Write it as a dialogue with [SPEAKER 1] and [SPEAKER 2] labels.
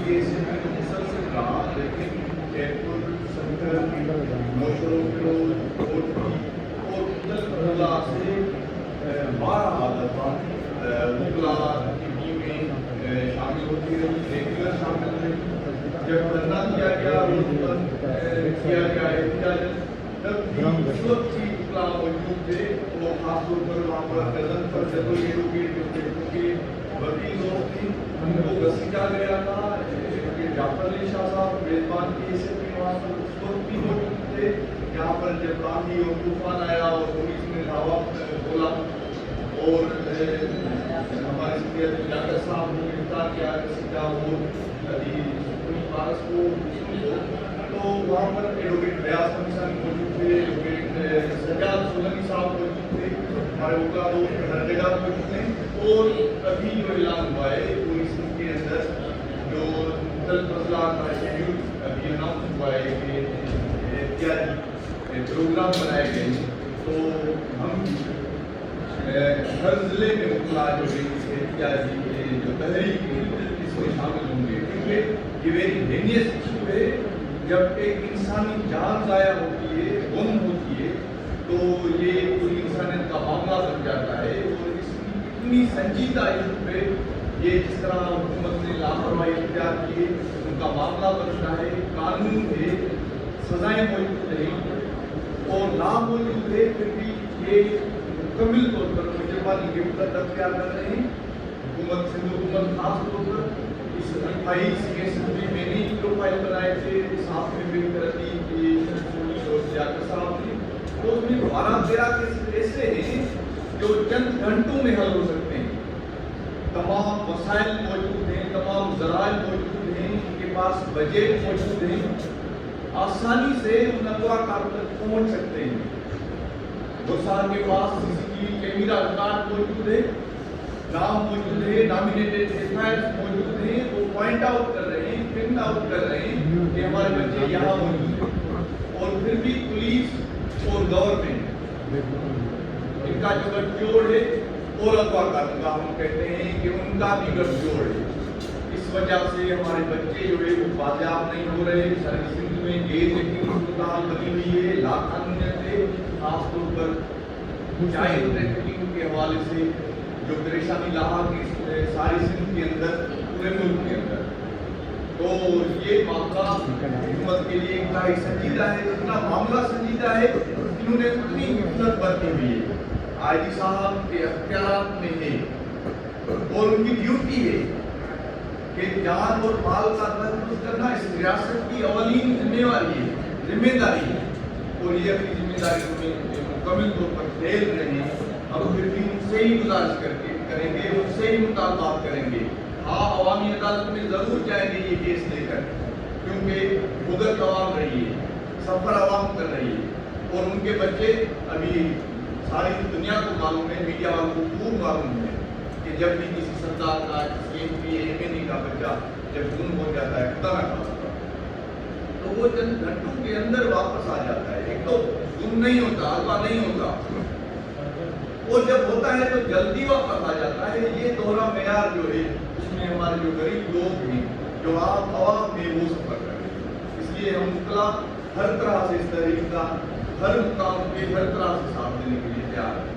[SPEAKER 1] ये सिर्फ मुसलसल रहा, लेकिन जयपुर सेंटर नौशरो और उत्तल से 12 दफा मुगला टीवी में शामिल होती रही, रेगुलर शामिल रही। जब धरना दिया गया, किया गया एहतजाज, तब भी उस वक्त भी मुगला मौजूद थे। वो खासतौर पर वहाँ पर गजन पर जब एडवोकेट के वकील दोस्त थी, उनको घसीटा गया था। जाफर अली शाह साहब मेजबान की हैसियत में वहाँ पर उस वक्त भी मौजूद थे। यहाँ पर जब आंधी और तूफान आया और पुलिस ने धावा बोला और हमारे सीनियर डॉक्टर साहब ने गिरफ्तार किया, घसीटा वो पारस को, तो वहाँ पर एडवोकेट बयास कमीशन मौजूद थे, एडवोकेट सजाद सोलनी साहब मौजूद थे, हमारे उनका दोस्त हर जगह मौजूद थे। और अभी जो ऐलान हुआ है पुलिस के अंदर जो मुख्तलिफ मसला का शेड्यूल अभी अनाउंस हुआ है कि इत्यादि प्रोग्राम बनाए गए हैं, तो हम हर ज़िले में मुखला जो इत्यादि जो तहरीक इसमें शामिल होंगे, क्योंकि ये वेरी डेंजरस इशू है। जब एक इंसानी जान ज़ाया होती है, गुम होती है, तो ये पूरी इंसानियत का मामला बन जाता है। और इसकी इतनी संजीदा इशू पे ये जिस तरह हुकूमत ने लापरवाही इख्तियार की है, उनका मामला बनता है। कानून है, सजाएं मौजूद नहीं और ना मौजूद है, फिर भी ये मुकम्मल तौर पर मुजरमानी गिफ्ट अख्तियार कर रहे हैं। हुकूमत सिंध हुकूमत खास तौर पर इस 28 केस में मैंने ही प्रोफाइल बनाए थे, साथ में बिल कर दी और जाकर साहब ने, तो उसमें 12-13 केस ऐसे हैं जो चंद घंटों में हल हो सकते हैं। तमाम वसाइल मौजूद हैं, तमाम ज़राइल मौजूद हैं, उनके पास बजट मौजूद है, आसानी से उन अगवाकार तक पहुँच सकते हैं। वसाइल के पास CCTV कैमरा रिकॉर्ड मौजूद है, नाम मौजूद है, नॉमिनेटेड एफआईआर मौजूद है। वो पॉइंट आउट कर रहे हैं, पिन आउट कर रहे हैं कि हमारे बच्चे यहाँ मौजूद हैं, और फिर भी पुलिस और गवर्नमेंट इनका जो गठजोड़ है और अगवाकारों का हम कहते हैं कि उनका भी गठजोड़ है। इस वजह से हमारे बच्चे जो है वो बाजियाब नहीं हो रहे। सारी सिंध में गैर यकीनी सूरत बनी हुई है, लाकानूनियत है, खासतौर पर चाइल्ड ट्रैफिकिंग के हवाले से जो परेशानी लाहा की सारी सिंध के अंदर, पूरे मुल्क के अंदर। तो ये मामला हुकूमत के लिए इंतहाई संजीदा है। जितना मामला संजीदा है, इन्होंने उतनी हिफाजत बरती हुई है। IG साहब के अख्तियार में है और उनकी ड्यूटी है कि जान और माल का तहफ़्फ़ुज़ करना इस रियासत की अवलीन जिम्मेवारी है, जिम्मेदारी है, और ये अपनी जिम्मेदारी में मुकम्मल तौर पर फेल रहे हैं। हम फिर भी उनसे ही गुजारिश करेंगे, उनसे ही मुतालबात करेंगे। हाँ, अवामी अदालत में ज़रूर जाएंगे ये केस लेकर, क्योंकि भुगत अवाम रही है, सफ़र अवाम कर रही है, और उनके बच्चे अभी सारी दुनिया को मालूम है, मीडिया वालों को खूब मालूम है कि जब भी किसी सरदार का, किसी MP MNA का बच्चा जब गुम हो जाता है, खुदा ना खास्ता, तो वो चंद घंटों के अंदर वापस आ जाता है। एक तो गुम नहीं होता, अगवा नहीं होता, और जब होता है तो जल्दी वापस आ जाता है। ये दोहरा मेयार जो है, उसमें हमारे जो गरीब लोग हैं, जो आम आवाम में, वो सफर कर रहे हैं। इसलिए हम मुकला हर तरह से इस तहरीक का हर मुकाम पे हर तरह से साथ देने के लिए तैयार हैं।